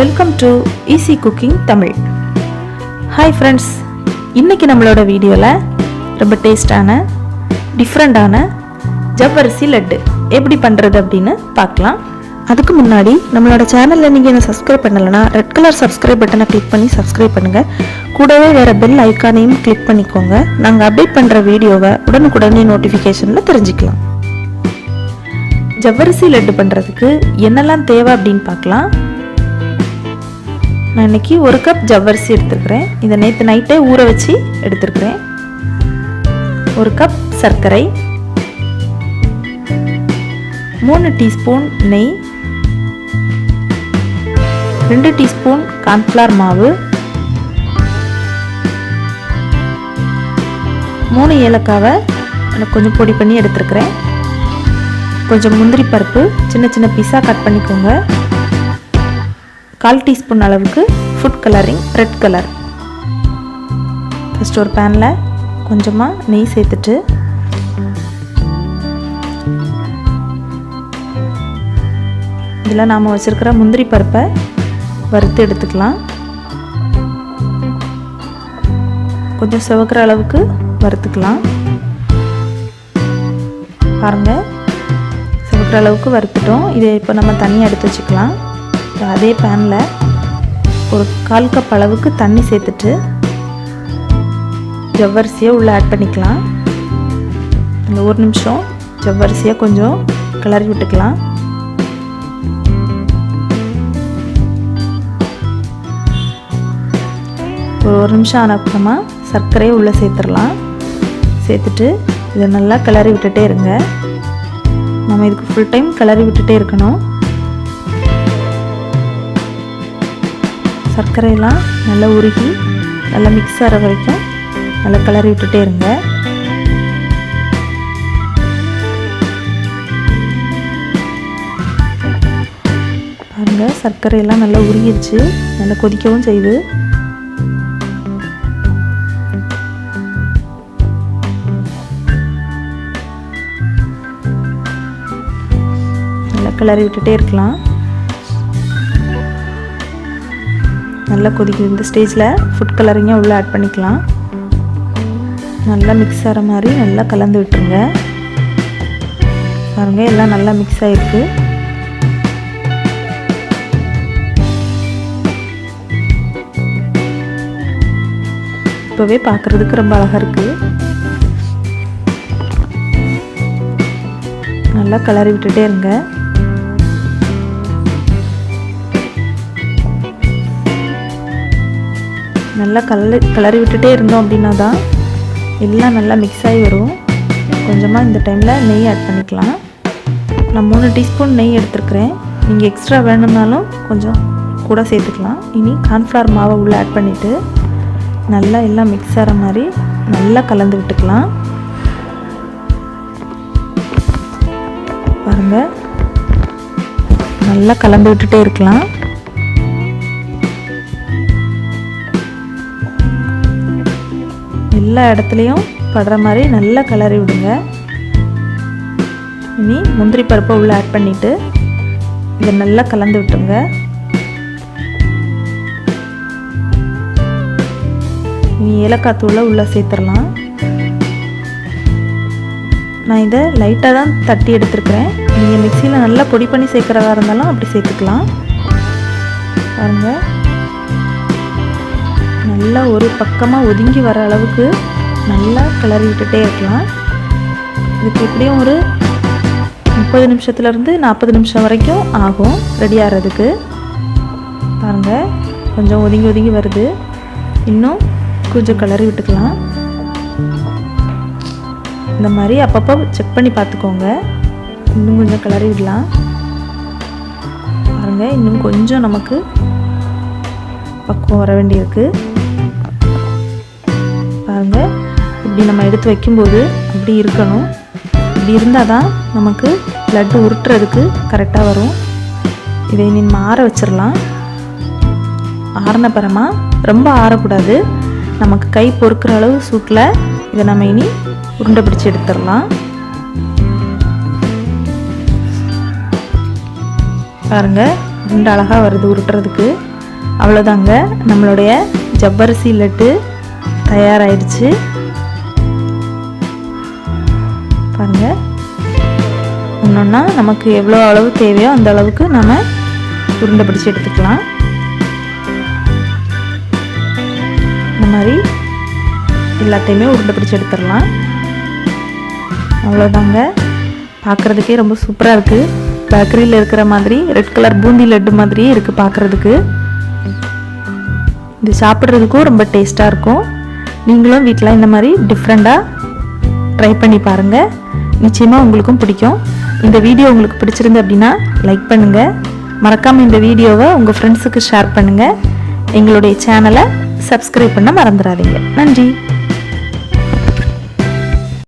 Welcome to easy cooking Tamil. Hi friends, இன்றைக்கி நம்மளோட வீடியோவில் ரொம்ப டேஸ்டான டிஃப்ரெண்ட்டான ஜவ்வரிசி லட்டு எப்படி பண்ணுறது அப்படின்னு பார்க்கலாம். அதுக்கு முன்னாடி நம்மளோட சேனலில் நீங்கள் என்ன சப்ஸ்கிரைப் பண்ணலைன்னா ரெட் கலர் சப்ஸ்கிரைப் பட்டனை கிளிக் பண்ணி சப்ஸ்கிரைப் பண்ணுங்கள். கூடவே வேறு பெல் ஐக்கானையும் கிளிக் பண்ணிக்கோங்க. நாங்கள் அப்டேட் பண்ணுற வீடியோவை உடனுக்குடனே நோட்டிஃபிகேஷனில் தெரிஞ்சுக்கலாம். ஜவ்வரிசி லட்டு பண்ணுறதுக்கு என்னெல்லாம் தேவை அப்படின்னு பார்க்கலாம். நான் இன்றைக்கி 1 கப் ஜவ்வரிசி எடுத்துருக்கிறேன். இதை நேற்று நைட்டே ஊற வச்சு எடுத்துருக்கிறேன். 1 கப் சர்க்கரை, 3 டீஸ்பூன் நெய், 2 டீஸ்பூன் கார்ன்ஃப்ளவர் மாவு, 3 ஏலக்காவை கொஞ்சம் பொடி பண்ணி எடுத்துருக்கிறேன். கொஞ்சம் முந்திரி பருப்பு சின்ன சின்ன பீஸாக கட் பண்ணிக்கோங்க. 1/4 டீஸ்பூன் அளவுக்கு food colouring red colour. First ஒரு பேனில் கொஞ்சமாக நெய் சேர்த்துட்டு இதில் நாம் வச்சுருக்கிற முந்திரி பருப்பை வறுத்து எடுத்துக்கலாம். கொஞ்சம் சிவக்கிற அளவுக்கு வறுத்துக்கலாம். பாருங்கள், சிவக்கிற அளவுக்கு வறுத்துட்டோம். இதை இப்போ நம்ம தனியாக எடுத்து வச்சுக்கலாம். அதே பேனில் ஒரு 1/4 கப் அளவுக்கு தண்ணி சேர்த்துட்டு ஜவ்வரிசியை உள்ளே ஆட் பண்ணிக்கலாம். அந்த 1 நிமிஷம் ஜவ்வரிசியை கொஞ்சம் கிளறி விட்டுக்கலாம். ஒரு 1 நிமிஷம் ஆன அப்புறமா சர்க்கரையை உள்ளே சேர்த்துடலாம். சேர்த்துட்டு இதை நல்லா கிளறி விட்டுட்டே இருங்க. நம்ம இதுக்கு ஃபுல் டைம் கிளறி விட்டுட்டே இருக்கணும். சர்க்கரையெல்லாம் நல்லா உருகி நல்லா மிக்ஸ் ஆகிற வரைக்கும் நல்லா கிளறி விட்டுட்டே இருங்க. பாருங்கள், சர்க்கரையெல்லாம் நல்லா உருகிடுச்சு. நல்லா கொதிக்கவும் செய்யுது. நல்லா கிளறி விட்டுட்டே இருக்கலாம். நல்லா கொதிக்குது. இந்த ஸ்டேஜில் ஃபுட் கலரிங்கை உள்ளே ஆட் பண்ணிக்கலாம். நல்லா மிக்ஸ் ஆகிற மாதிரி நல்லா கலந்து விட்டுருங்க. பாருங்கள், எல்லாம் நல்லா மிக்ஸ் ஆகிருக்கு. இப்போவே பார்க்குறதுக்கு ரொம்ப அழகாக இருக்குது. நல்லா கிளறி விட்டுட்டே இருங்க. நல்லா கிளறி விட்டுட்டே இருந்தோம் அப்படின்னா தான் எல்லாம் நல்லா மிக்ஸ் ஆகி வரும். கொஞ்சமாக இந்த டைமில் நெய் ஆட் பண்ணிக்கலாம். நான் 3 டீஸ்பூன் நெய் எடுத்துருக்கிறேன். நீங்கள் எக்ஸ்ட்ரா வேணும்னாலும் கொஞ்சம் கூட சேர்த்துக்கலாம். இனி கார்ன்ஃப்ளவர் மாவை உள்ளே ஆட் பண்ணிவிட்டு நல்லா எல்லாம் மிக்ஸ் ஆகிற மாதிரி நல்லா கலந்து விட்டுக்கலாம். பாருங்கள், நல்லா கலந்து விட்டுட்டே இருக்கலாம். எல்லா இடத்துலையும் படுற மாதிரி நல்லா கிளறி விடுங்க. இனி முந்திரி பருப்பை உள்ளே ஆட் பண்ணிவிட்டு இதை நல்லா கலந்து விட்டுருங்க. இனி ஏலக்காய் தூளை உள்ளே சேர்த்துடலாம். நான் இதை லைட்டாக தான் தட்டி எடுத்துருக்கிறேன். நீங்கள் மிக்சியில் நல்லா பொடி பண்ணி சேர்க்குறதா இருந்தாலும் அப்படி சேர்த்துக்கலாம். பாருங்கள், நல்லா ஒரு பக்கமாக ஒதுங்கி வர அளவுக்கு நல்லா கிளறி விட்டுட்டே இருக்கலாம். இதுக்கு எப்படியும் ஒரு 30 நிமிஷத்துலேருந்து 40 நிமிஷம் வரைக்கும் ஆகும் ரெடி ஆகிறதுக்கு. பாருங்கள், கொஞ்சம் ஒதுங்கி ஒதுங்கி வருது. இன்னும் கொஞ்சம் கிளறி விட்டுக்கலாம். இந்த மாதிரி அப்பப்போ செக் பண்ணி பார்த்துக்கோங்க. இன்னும் கொஞ்சம் கிளறி விடலாம். பாருங்கள், இன்னும் கொஞ்சம் நமக்கு பக்குவம் வர வேண்டியிருக்கு. பாருங்கள், இப்படி நம்ம எடுத்து வைக்கும்போது அப்படி இருக்கணும். இப்படி இருந்தால் தான் நமக்கு லட்டு உருட்டுறதுக்கு கரெக்டாக வரும். இதை நம்ம ஆற வச்சிடலாம். ஆறின பிறமா ரொம்ப ஆறக்கூடாது. நமக்கு கை பொறுக்கிற அளவு சூட்டில் இதை நம்ம இனி உருண்டை பிடிச்சி எடுத்துடலாம். பாருங்கள், உருண்டை அழகாக வருது உருட்டுறதுக்கு. அவ்வளோதாங்க, நம்மளுடைய ஜவ்வரிசி லட்டு தயாராகிடுச்சு. பாருங்கள், ஒன்றொன்னா நமக்கு எவ்வளோ அளவு தேவையோ அந்த அளவுக்கு நம்ம உருண்டை பிடிச்சி எடுத்துக்கலாம். இந்த மாதிரி எல்லாத்தையுமே உருண்டை பிடிச்சி எடுத்துடலாம். அவ்வளோதாங்க, பார்க்குறதுக்கே ரொம்ப சூப்பராக இருக்குது. பேக்கரியில் இருக்கிற மாதிரி ரெட் கலர் பூந்தி லட்டு மாதிரியே இருக்குது பார்க்குறதுக்கு. இது சாப்பிட்றதுக்கும் ரொம்ப டேஸ்ட்டாக இருக்கும். நீங்களும் வீட்டில் இந்த மாதிரி டிஃப்ரெண்ட்டாக ட்ரை பண்ணி பாருங்கள், நிச்சயமாக உங்களுக்கும் பிடிக்கும். இந்த வீடியோ உங்களுக்கு பிடிச்சிருந்து அப்படின்னா லைக் பண்ணுங்கள். மறக்காமல் இந்த வீடியோவை உங்கள் ஃப்ரெண்ட்ஸுக்கு ஷேர் பண்ணுங்கள். எங்களுடைய சேனலை சப்ஸ்கிரைப் பண்ண மறந்துடாதீங்க. நன்றி.